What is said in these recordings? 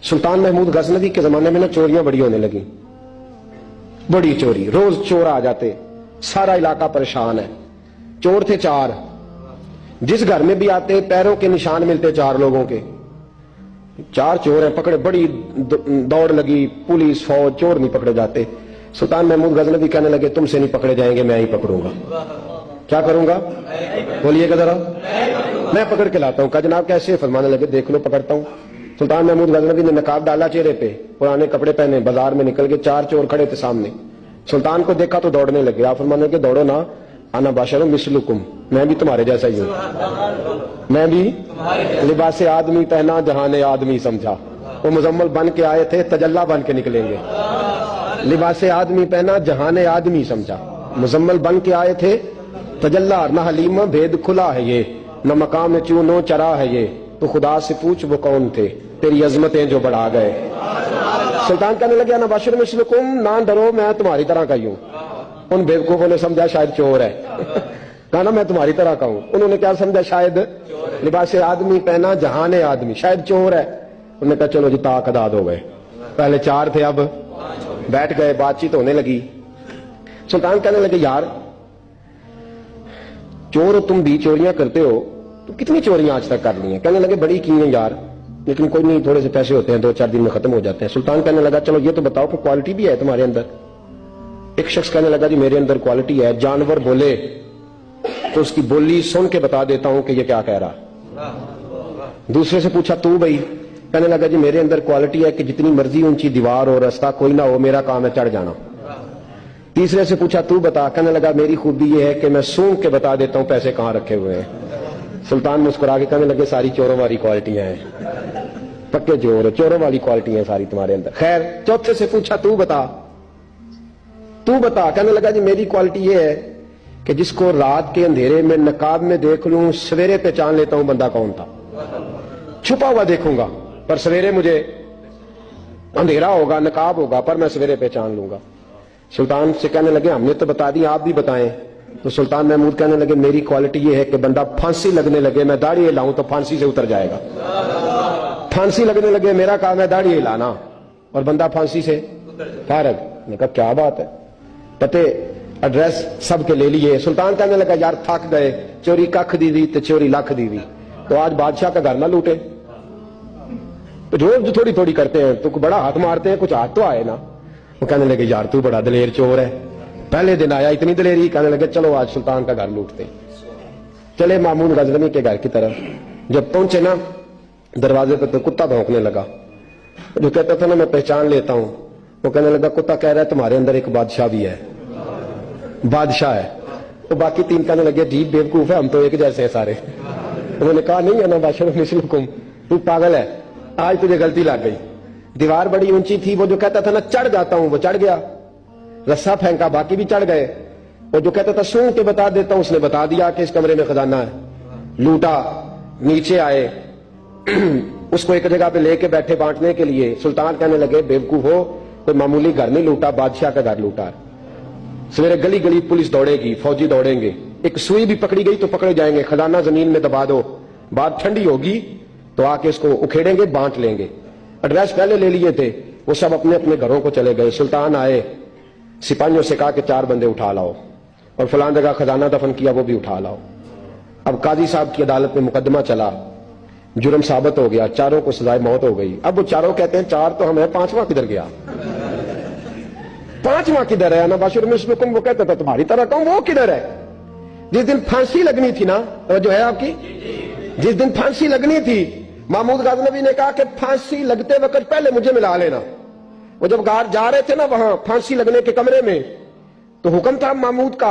सुल्तान महमूद गजनवी के जमाने में ना चोरियां बड़ी होने लगी, बड़ी चोरी, रोज चोर आ जाते, सारा इलाका परेशान है। चोर थे 4, जिस घर में भी आते पैरों के निशान मिलते 4 लोगों के। 4 चोर हैं, पकड़े, बड़ी दौड़ लगी, पुलिस फौज, चोर नहीं पकड़े जाते। सुल्तान महमूद गजनवी कहने लगे तुमसे नहीं पकड़े जाएंगे, मैं ही पकड़ूंगा। क्या करूंगा? बोलिएगा जरा। मैं पकड़ के लाता हूं। कहा जनाब कैसे? फरमाने लगे देख लो पकड़ता हूं। सुल्तान महमूद गजनवी ने नकाब डाला चेहरे पे, पुराने कपड़े पहने, बाजार में निकल के 4 चोर खड़े थे सामने। सुल्तान को देखा तो दौड़ने लगे। आप फरमाने लगे दौड़ो ना, आना बाशर मिसलुकुम, मैं भी तुम्हारे जैसा ही हूं। मैं भी लिबासे आदमी पहना, जहाने आदमी समझा। वो मुजम्मल बन के आए थे, तजल्ला बन के निकलेंगे। लिबासे आदमी पहना, जहाने आदमी समझा। मुजम्मल बन के आए थे, तजल्ला, न हलीमा भेद खुला है ये, न मकाम चूनो चरा है ये, तो खुदा से पूछ वो कौन थे, तेरी अजमतें जो बढ़ा गए। सुल्तान कहने लगे ना बाशिर मिसलुकुम, ना डरो मैं तुम्हारी तरह का ही हूं। उन बेवकूफों ने समझा शायद चोर है। कहा ना मैं तुम्हारी तरह का हूं। उन्होंने क्या समझा? शायद लिबास आदमी पहना, जहाने आदमी, शायद चोर है। उन्होंने कहा चलो जी ताक अदाद हो गए। पहले 4 थे, अब बैठ गए, बातचीत होने लगी। सुल्तान कहने लगे यार चोर हो तुम भी, चोरियां करते हो, तो कितनी चोरियां आज तक कर ली हैं? कहने लगे बड़ी की हैं यार, लेकिन कोई नहीं, थोड़े से पैसे होते हैं, 2-4 दिन में खत्म हो जाते हैं। सुल्तान कहने लगा चलो ये तो बताओ कि क्वालिटी भी है तुम्हारे अंदर। एक शख्स कहने लगा जी मेरे अंदर क्वालिटी है, जानवर बोले तो उसकी बोली सुन के बता देता हूं कि ये क्या कह रहा। दूसरे से पूछा तू भाई? कहने लगा जी मेरे अंदर क्वालिटी है कि जितनी मर्जी ऊंची दीवार हो, रास्ता कोई ना हो, मेरा काम है चढ़ जाना। तीसरे से पूछा तू बता? कहने लगा मेरी खूबी ये है कि मैं सूंघ के बता देता हूं पैसे कहां रखे हुए हैं। सुल्तान मुस्कुरा के कहने लगे सारी चोरों वाली क्वालिटियां हैं, पक्के चोर, चोरों वाली क्वालिटियां सारी तुम्हारे अंदर। खैर चौथे से पूछा तू बता, तू बता? कहने लगा जी मेरी क्वालिटी ये है कि जिसको रात के अंधेरे में नकाब में देख लूं, सवेरे पहचान लेता हूं बंदा कौन था। छुपा हुआ देखूंगा पर सवेरे मुझे, अंधेरा होगा, नकाब होगा, पर मैं सवेरे पहचान लूंगा। सुल्तान से कहने लगे हमने तो बता दी, आप भी बताएं। तो सुल्तान महमूद कहने लगे मेरी क्वालिटी ये है कि बंदा फांसी लगने लगे, मैं दाढ़ी हिलाऊं तो फांसी से उतर जाएगा। फांसी लगने लगे, मेरा काम है दाढ़ी हिलाना, और बंदा फांसी से फारग। ने कहा क्या बात है, पते एड्रेस सबके ले लिए। सुल्तान कहने लगा यार थक गए, चोरी कख दी थी तो चोरी लख दी थी, तो आज बादशाह का घर ना लूटे। तो रोज थोड़ी थोड़ी करते हैं तो बड़ा हाथ मारते हैं, कुछ हाथ तो आए ना। वो कहने लगे यार तू बड़ा दलेर चोर है, पहले दिन आया इतनी दलेरी। कहने लगे चलो आज सुल्तान का घर लूटते। चले मामून गजनवी के घर की तरफ। जब पहुंचे ना दरवाजे पर तो कुत्ता भौंकने लगा। जो कहता था ना मैं पहचान लेता हूं, वो कहने लगा कुत्ता कह रहा है तुम्हारे अंदर एक बादशाह भी है, बादशाह है। तो बाकी 3 कहने लगे जी बेवकूफ है, हम तो एक जैसे हैं सारे। उन्होंने कहा नहीं है ना बादशाह मिसलुकुम, तू पागल है, आज तुझे गलती लग गई। दीवार बड़ी ऊंची थी, वो जो कहता था ना चढ़ जाता हूं, वो चढ़ गया। रस्सा फेंका, बाकी भी चढ़ गए। वो जो कहता था सूंघ के बता देता हूं, उसने बता दिया कि इस कमरे में खजाना है। लूटा, नीचे आए, उसको एक जगह पे लेके बैठे बांटने के लिए। सुल्तान कहने लगे बेवकूफ हो, कोई मामूली घर नहीं लूटा, बादशाह का घर लूटा। सवेरे गली गली पुलिस दौड़ेगी, फौजी दौड़ेंगे, एक सुई भी पकड़ी गई तो पकड़े जाएंगे, खजाना जमीन में दबा दो, बात ठंडी होगी तो आके इसको उखेड़ेंगे, बांट लेंगे। एड्रेस पहले ले लिए थे, वो सब अपने अपने घरों को चले गए। सुल्तान आए, सिपाहियों से कहा कि 4 बंदे उठा लाओ, और फलां जगह खजाना दफन किया वो भी उठा लाओ। अब काजी साहब की अदालत में मुकदमा चला, जुर्म साबित हो गया, 4 को सजाए मौत हो गई। अब वो 4 कहते हैं 4 तो हम है, 5वां किधर गया? 5वां किधर है? ना बाशिर मिसलुकुम, वो कहता था तुम्हारी तरह कहूं, वो किधर है? जिस दिन फांसी लगनी थी ना, जो है आपकी, जिस दिन फांसी लगनी थी, महमूद गजनवी ने कहा कि फांसी लगते वक्त पहले मुझे मिला लेना। वो जब गार जा रहे थे ना वहां फांसी लगने के कमरे में, तो हुक्म था महमूद का।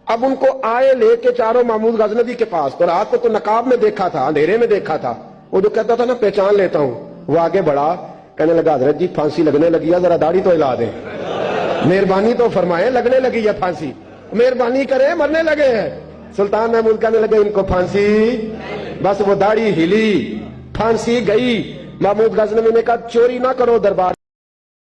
अब उनको आए लेके 4 महमूद गजनवी के पास, तो रात को तो नकाब में देखा था, अंधेरे में देखा था। वो जो कहता था ना पहचान लेता हूं, वो आगे बढ़ा, कहने लगा हजरत जी फांसी लगने लगी है, जरा दाढ़ी तो हिला दे, मेहरबानी तो फरमाए, लगने लगी है फांसी, मेहरबानी करे, मरने लगे हैं। सुल्तान महमूद कहने लगे इनको फांसी, बस वो दाढ़ी हिली, फांसी गई। महमूद गजनवी ने कहा चोरी ना करो दरबार